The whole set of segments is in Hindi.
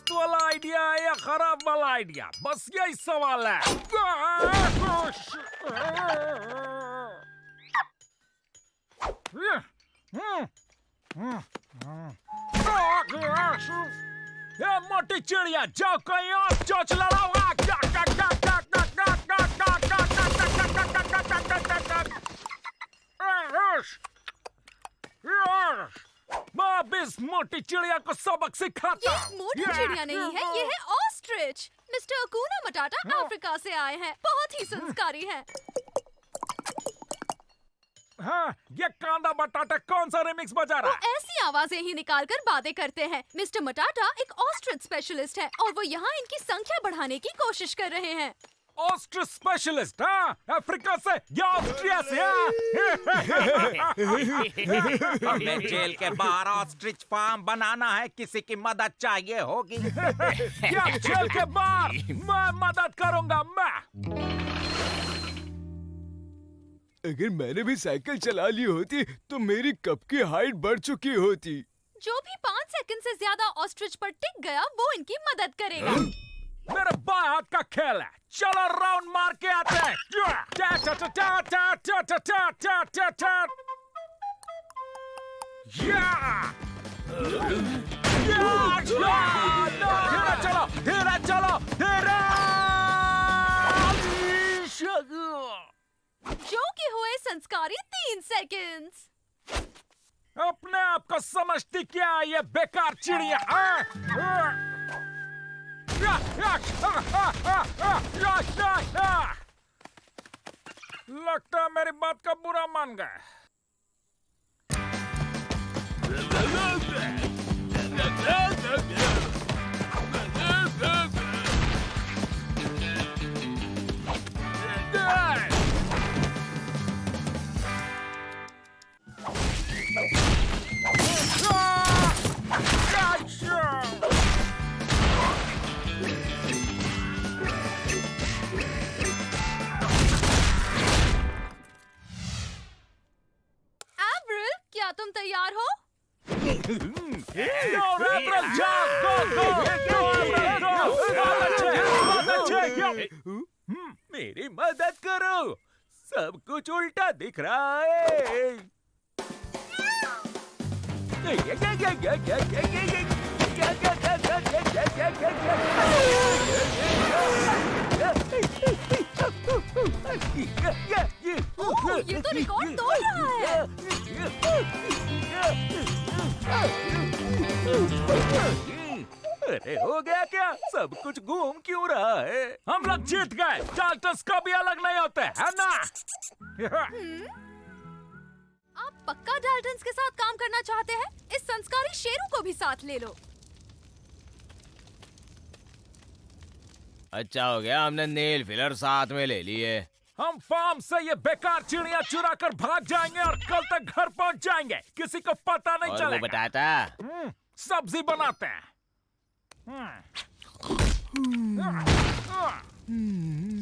मस्त वाला आइडिया है या खराब वाला आइडिया, बस यही सवाल है। ये मोटी चिड़िया, जाओ कहीं और चोंच लड़ाओ। मैं अब इस मोटी चिड़िया को सबक सिखाता। ये मोटी चिड़िया नहीं है, ये है ऑस्ट्रिच। मिस्टर अकूना मटाटा अफ्रीका से आए हैं, बहुत ही संस्कारी हैं। हाँ, ये कांदा बटाटा कौन सा रिमिक्स बजा रहा है? वो ऐसी आवाजें ही निकालकर बातें करते हैं। मिस्टर मटाटा एक ऑस्ट्रिच स्पेशलिस्ट है और वो यहाँ इनकी संख्या बढ़ाने की कोशिश कर रहे हैं। Ostrich specialist? हाँ, अफ्रीका से या ऑस्ट्रिया से? हमें जेल के बाहर ऑस्ट्रिच फार्म बनाना है, किसी की मदद चाहिए होगी। या जेल के बाहर मैं मदद करूंगा। मैं अगर मैंने भी साइकिल चला ली होती तो मेरी कब की हाइट बढ़ चुकी होती। जो भी 5 सेकंड से ज्यादा ऑस्ट्रिच पर टिक गया वो इनकी मदद करेगा। मेरे बाएं हाथ का खेल है, चलो राउंड मार के आते हैं। धीरे चलो, धीरे। जो कि हुए संस्कारी 3 सेकंड्स। अपने आप को समझती क्या ये बेकार चिड़िया? लगता है मेरी बात का बुरा मान गए। एवरिल, क्या तुम तैयार हो? मेरी मदद करो, सब कुछ उल्टा दिख रहा है। ये तो रिकॉर्ड तोड़ रहा है। अरे हो गया क्या? सब कुछ घूम क्यों रहा है? हम लोग जीत गए। डाल्टन्स कभी अलग नहीं होते, है ना? आप पक्का डाल्टन्स के साथ काम करना चाहते हैं? इस संस्कारी शेरू को भी साथ ले लो। अच्छा हो गया हमने नेल फिलर साथ में ले लिए। हम फार्म से ये बेकार चिड़िया चुरा कर भाग जाएंगे और कल तक घर पहुंच जाएंगे, किसी को पता नहीं और चलेगा। वो बताता सब्जी बनाते हैं।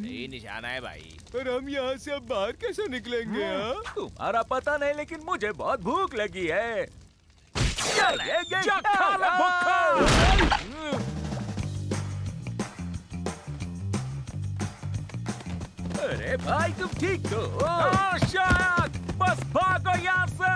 सही निशाना है भाई। पर हम यहाँ से अब बाहर कैसे निकलेंगे? हाँ? तुम्हारा पता नहीं, लेकिन मुझे बहुत भूख लगी है। जा खा ले भूखा। अरे भाई तुम ठीक तो हो? हाँ, शायद। बस भागो यहाँ से।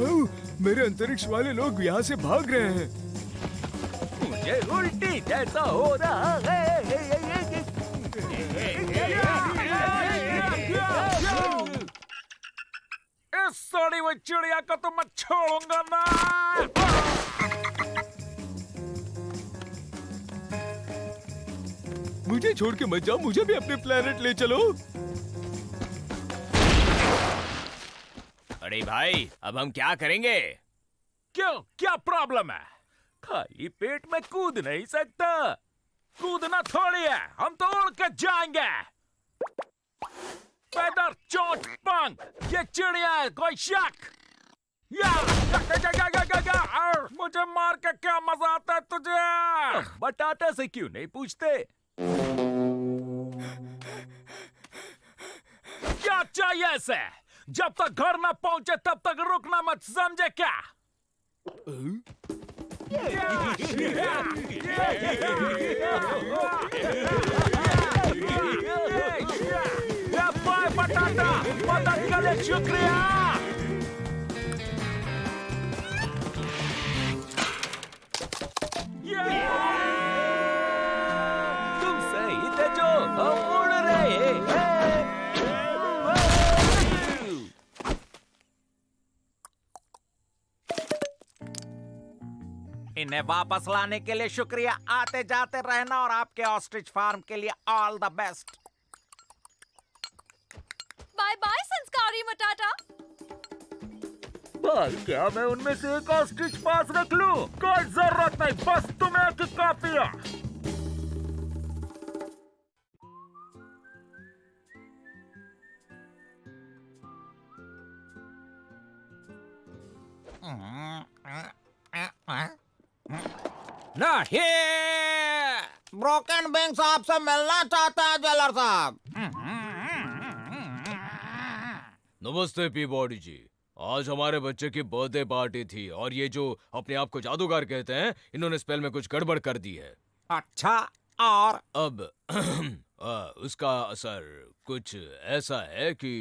ओह, मेरे अंतरिक्ष वाले लोग यहाँ से भाग रहे हैं। मुझे उल्टी जैसा हो रहा है। इस सड़ी हुई चिड़िया को तो मैं छोड़ूंगा ना। मुझे छोड़ के मत जाओ, मुझे भी अपने प्लेनेट ले चलो। अरे भाई अब हम क्या करेंगे? क्यों, क्या प्रॉब्लम है? खाली पेट में कूद नहीं सकता। कूदना थोड़ी है, हम तो उड़ के जाएंगे। पैदर चोट पंख, ये चिड़िया है, कोई शक? या मुझे मार के क्या मजा आता है तुझे? बटाटा से क्यों नहीं पूछते? क्या चाहिए इसे? जब तक घर न पहुंचे तब तक रुकना मत, समझे क्या? बाय बटाटा, मदद के लिए शुक्रिया। तुम सही थे जो, हम उड़ रहे हैं। इन्हें वापस लाने के लिए शुक्रिया। आते जाते रहना और आपके ऑस्ट्रिच फार्म के लिए all the best. Bye bye संस्कारी मटाटा। भाई क्या मैं उनमें से एक ऑस्ट्रिच पास रख लूं? कोई जरूरत नहीं, बस तुम्हें एक काफी है। नहीं, ब्रोकन बैंक साहब से मिलना चाहता है जेलर साहब। नमस्ते पीबॉडी जी। आज हमारे बच्चे की बर्थडे पार्टी थी और ये जो अपने आप को जादूगर कहते हैं, इन्होंने स्पेल में कुछ गड़बड़ कर दी है। अच्छा, और अब उसका असर कुछ ऐसा है कि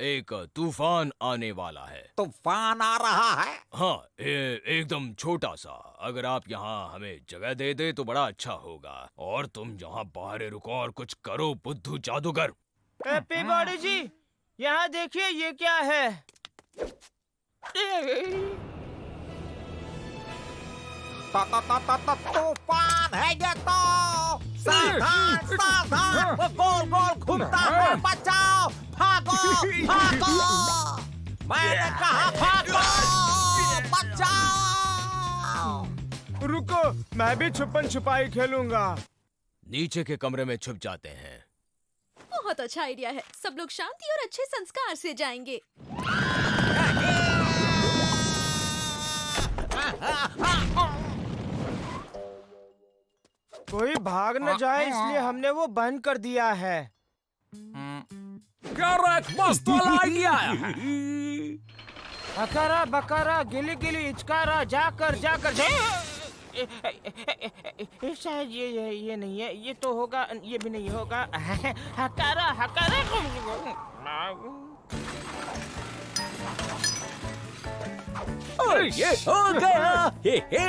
एक तूफान आने वाला है। तूफान आ रहा है? हाँ, एकदम छोटा सा। अगर आप यहाँ हमें जगह दे दे तो बड़ा अच्छा होगा। और तुम यहाँ बाहर रुको और कुछ करो बुद्धू जादूगर। पीबॉडी जी, यहाँ देखिए ये क्या है। तूफान है ये तो। सावधान सावधान, वो गोल गोल घूमता है। बचाओ, भागो भागो, मैंने कहा भागो, बचाओ। रुको, मैं भी छुपन छुपाई खेलूंगा। नीचे के कमरे में छुप जाते हैं। बहुत अच्छा आइडिया है। सब लोग शांति और अच्छे संस्कार से जाएंगे। कोई भाग न जाए इसलिए हमने वो बंद कर दिया है। क्या एक मस्त वाला आइडिया है। हकारा बकारा गिली गिली इचकारा जाकर जाकर शायद ये नहीं है। ये तो होगा, ये भी नहीं होगा। हकारा हकारा ये हो गया। हे हे।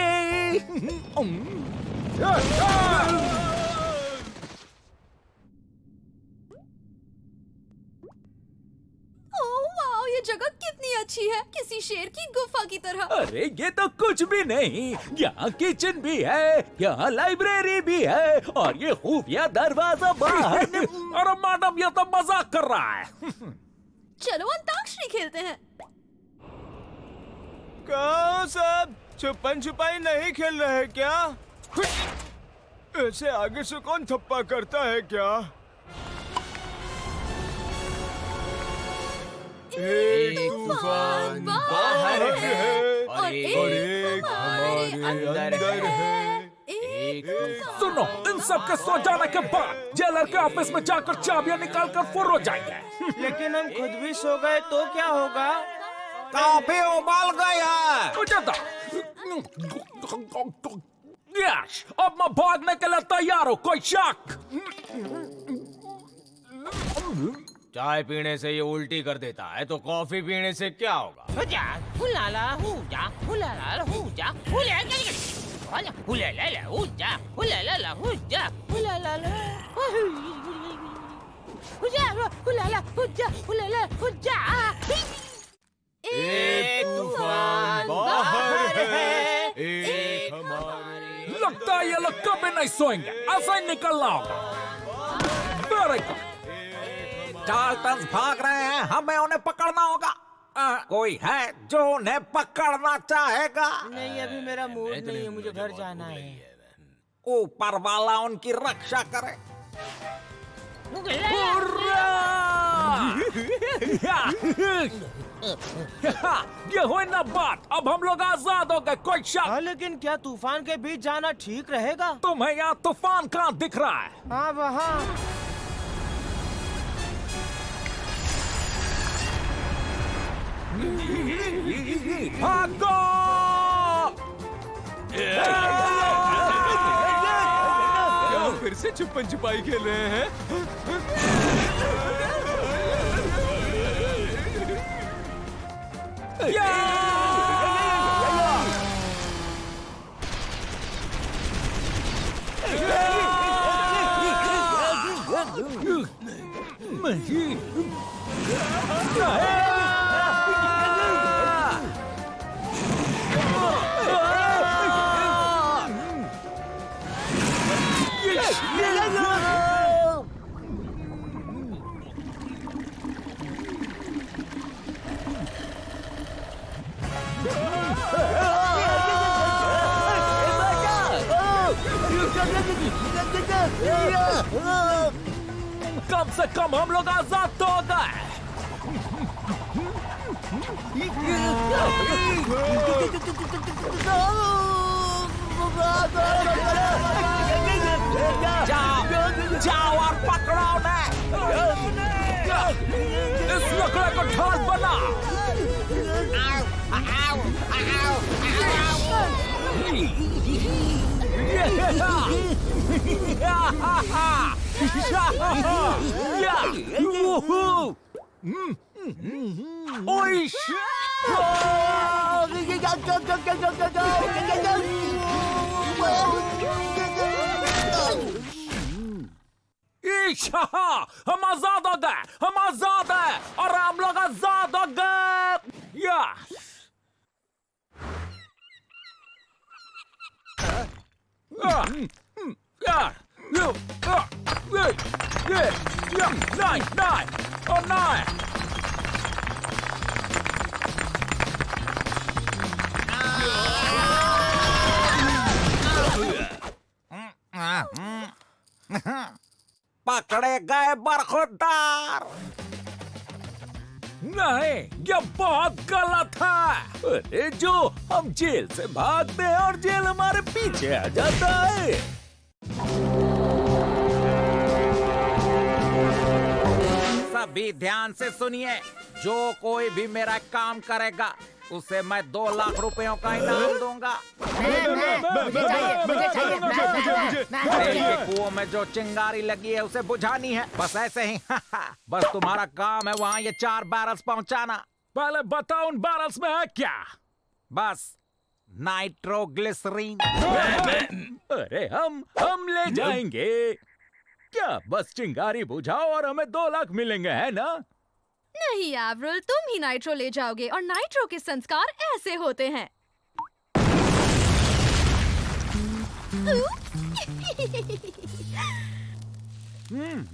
ओह वाओ, ये जगह कितनी अच्छी है, किसी शेर की गुफा की तरह। अरे ये तो कुछ भी नहीं। यहाँ किचन भी है, यहाँ लाइब्रेरी भी है और ये खुफिया दरवाजा बाहर। अरे मैडम, ये तो मजाक कर रहा है। चलो अंताक्षरी खेलते हैं। कहाँ सब छुपन छुपाई नहीं खेल रहे क्या? ऐसे आगे से कौन थप्पा करता है क्या? एक तूफान बाहर है और एक हमारे अंदर है। एक तूफान सुनो, इन सब के सो जाने के बाद जेलर के ऑफिस में जाकर चाबियां निकाल कर फुर हो जाएंगे। लेकिन हम खुद भी सो गए तो क्या होगा? कॉफी उबाल गया। मुझे दो। यश, अब मैं भागने के लिए तैयार हूँ। कोई शक? चाय पीने से ये उल्टी कर देता है तो कॉफी पीने से क्या होगा? हुजा हुलाला हुजा हुलाला हुजा हुला हुलाला हुजा हुलाला हुजा हुलाला हुजा हुलाला हुजा हुलाला हुजा। एक तूफान बाहर है, एक हमारे। लगता है ये लोग कभी नहीं सोएंगे। ऐसा ही निकलना होगा। Very good। चार्ल्टन्स भाग रहे हैं, हमें उन्हें पकड़ना होगा। कोई है जो उन्हें पकड़ना चाहेगा? नहीं, अभी मेरा मूड नहीं है, मुझे घर जाना है। ऊपर वाला उनकी रक्षा करे। ये हुई ना बात, अब हम लोग आजाद हो गए, कोई शक? हाँ, लेकिन क्या तूफान के बीच जाना ठीक रहेगा? तुम्हें यहाँ तूफान कहाँ दिख रहा है? हाँ, वहाँ। भागो! क्या फिर से छुपन छुपाई खेल रहे हैं? कम से कम हम लोग आजाद तो हो गए। जाओ और पकड़ो उन्हें। इस लकड़े को ढाल बना। हम आजाद हो गए, हम आजाद हैं और हम लोग आजाद हो गए। पकड़े गए बरखुरदार। नहीं, ये बहुत गलत है। अरे जो हम जेल से भागते हैं और जेल हमारे पीछे आ जाता है। सभी ध्यान से सुनिए, जो कोई भी मेरा काम करेगा उसे मैं 2 लाख रुपयों का इनाम दूंगा। कुओं में जो चिंगारी लगी है उसे बुझानी है, बस ऐसे ही। बस तुम्हारा काम है वहाँ ये 4 बैरल्स पहुँचाना। पहले बताओ उन बैरल्स में है क्या? बस नाइट्रोग्लिसरीन। अरे हम ले जाएंगे। क्या बस चिंगारी बुझाओ और हमें 2 लाख मिलेंगे, है ना? नहीं एवरल, तुम ही नाइट्रो ले जाओगे और नाइट्रो के संस्कार ऐसे होते हैं।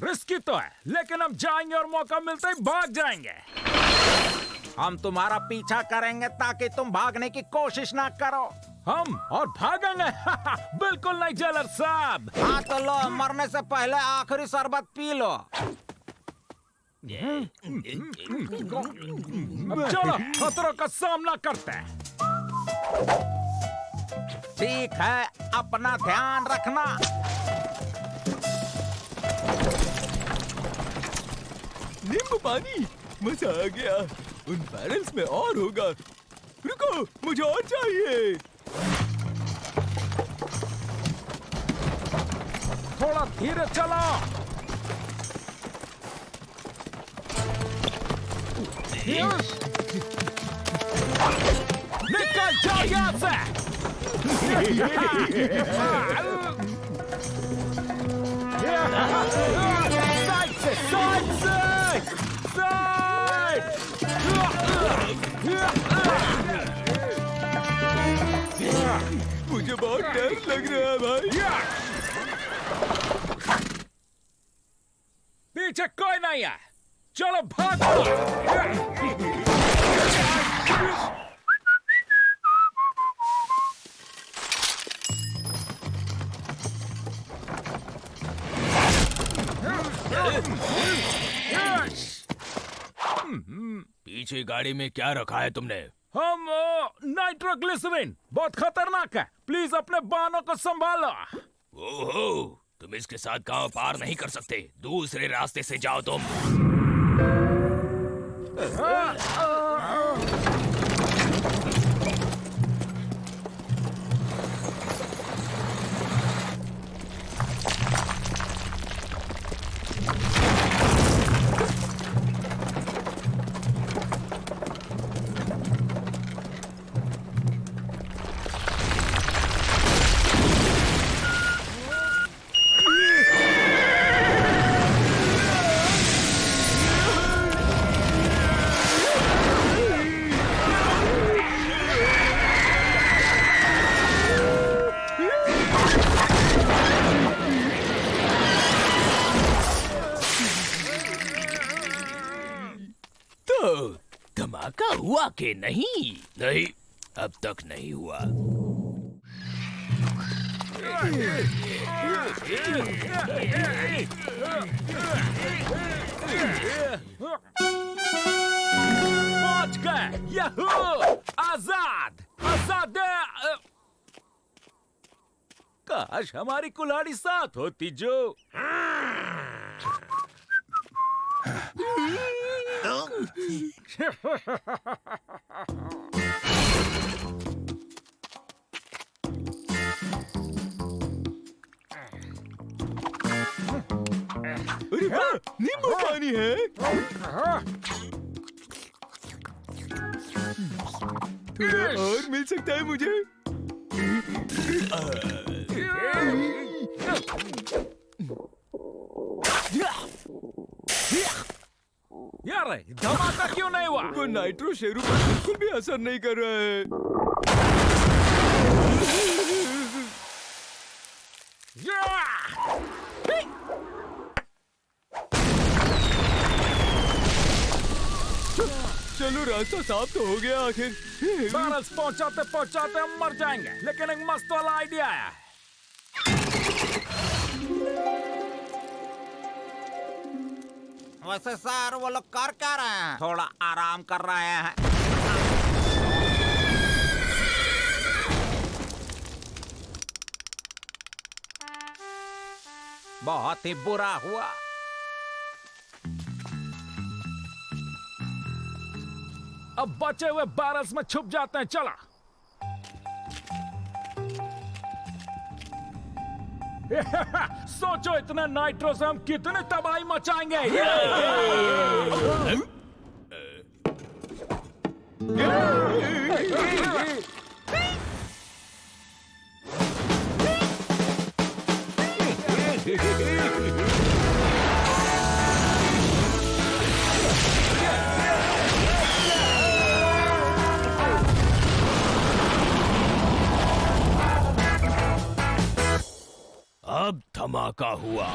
रिस्की तो है, लेकिन हम जाएंगे और मौका मिलते ही भाग जाएंगे। हम तुम्हारा पीछा करेंगे ताकि तुम भागने की कोशिश ना करो। हम और भागेंगे? बिल्कुल नहीं जेलर साहब। हाँ तो लो, मरने से पहले आखिरी शरबत पी लो। अब चलो खतरों का सामना करते हैं। ठीक है, अपना ध्यान रखना। नींबू पानी, मजा आ गया। उन बैरल्स में और होगा। रुको, मुझे और चाहिए। थोड़ा धीरे चलो। निकल जाओ यहाँ से। साइड से, साइड से, साइड। मुझे बहुत डर लग रहा है भाई। पीछे कोई नहीं है, चलो भागो। पीछे गाड़ी में क्या रखा है तुमने? हम नाइट्रोग्लिसरीन, बहुत खतरनाक है, प्लीज अपने बालों को संभालो। ओहो, तुम इसके साथ गांव पार नहीं कर सकते, दूसरे रास्ते से जाओ तुम। धमाका हुआ कि नहीं? नहीं, अब तक नहीं हुआ। पहुंच गए, यहू, आजाद, आजाद। काश हमारी कुल्हाड़ी साथ होती जो। अरे वाह, नींबू पानी है। थोड़ा और मिल सकता है मुझे? यार धमाका क्यों नहीं हुआ? वो नाइट्रो शेरू पर बिल्कुल भी असर नहीं कर रहा है। चलो, रास्ता साफ तो हो गया आखिर। बारस पहुंचाते पहुंचाते हम मर जाएंगे, लेकिन एक मस्त वाला आइडिया है। वैसे सर वो लोग कर क्या रहे हैं? थोड़ा आराम कर रहे हैं। बहुत ही बुरा हुआ। अब बचे हुए बारस में छुप जाते हैं, चला। सोचो इतने नाइट्रो से हम कितने तबाही मचाएंगे। अब धमाका हुआ।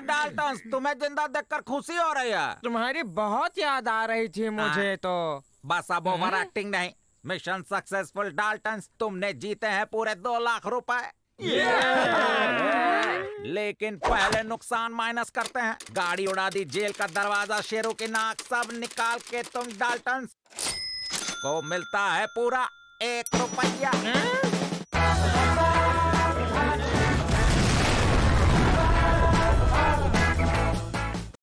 डाल्टन, तुम्हें जिंदा देखकर खुशी हो रही है? तुम्हारी बहुत याद आ रही थी मुझे तो। बस अब ओवर एक्टिंग नहीं, मिशन सक्सेसफुल। डाल्टन, तुमने जीते हैं पूरे 2 लाख रुपए। लेकिन पहले नुकसान माइनस करते हैं। गाड़ी उड़ा दी, जेल का दरवाजा, शेरों की नाक सब निकाल के तुम डाल्टन को मिलता है पूरा 1 रुपया।